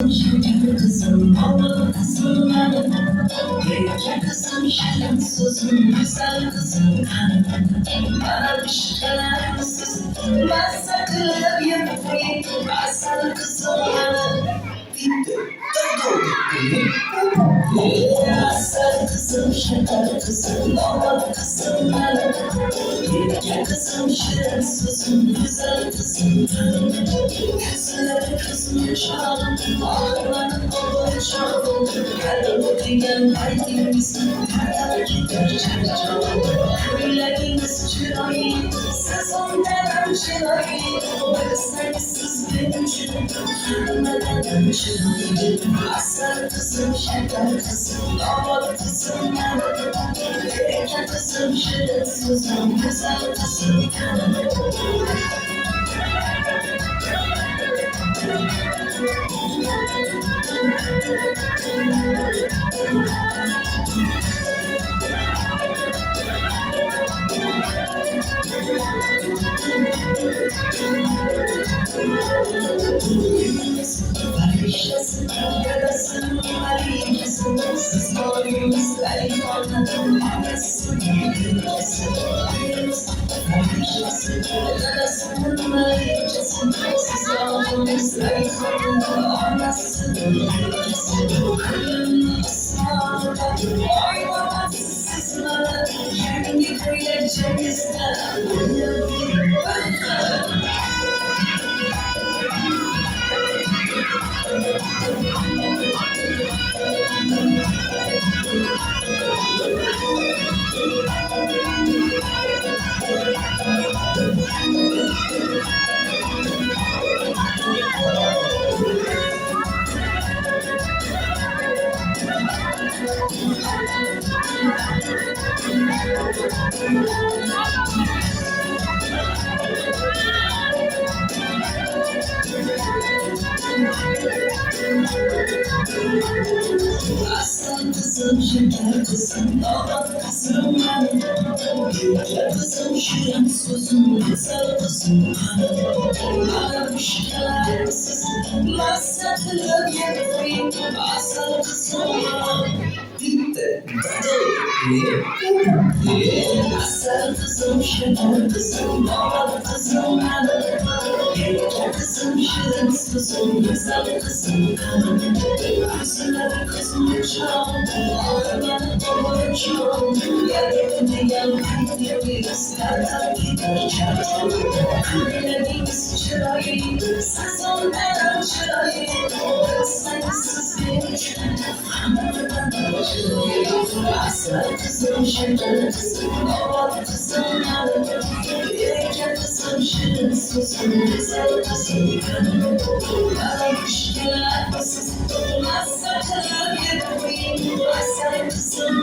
Şeker kızım, baba kızım benim. Büyük kızım, şirin sözüm, güzel kızım benim. Bana bir şeyler mısın? Ben sakınıp yapayım. Asal kızım benim. Asal kızım, şeker kızım, baba kızım benim. Büyük kızım, şirin sözüm, güzel kızım benim. Güzel kızım çalım, ağlarım olur çalım. Kalbim diyen kalbimiz, her gider çalım. Yüreğimiz çırayı, sezon denen çırayı. Sensiz benim çırayım, neden çırayı? Asal kızım, şeker kızım, damat kızım benim. Büyük kızım, şirin sözüm, güzel kızım benim. Barışasın, yarasın, arayasın, siz doğruyuz, ayıpanın arasın, yarasın, barışasın, yarasın, arayasın, siz doğruyuz, ayıpanın arasın, yarasın, kırmızı, ayvansız sızlara, yerini koyacağımızda, aslan kızım, şeker kızım, damat kızım benim. Büyük kızım, şirin sözüm, güzel kızım benim. Bana bir şeyler mısın? Ben sakınıp yapayım. Aslan kızım benim. Aslan kızım, şeker kızım, damat kızım benim. Büyük kızım, şirin sözüm, güzel kızım benim. Güzel kızım çalım, ağlarım olur çalım. Yarın yan kalbimiz, nereden gider çalım. Kalbimiz çırayı, sezon denen çırayı. Sensiz benim çırayı, anladan çırayı. Aslan kızım, şeker kızım, damat kızım benim. Büyük kızım, şirin sözüm, güzel kızım benim. Bana bir şeyler mısın? Ben sakınıp yapayım. Aslan kızım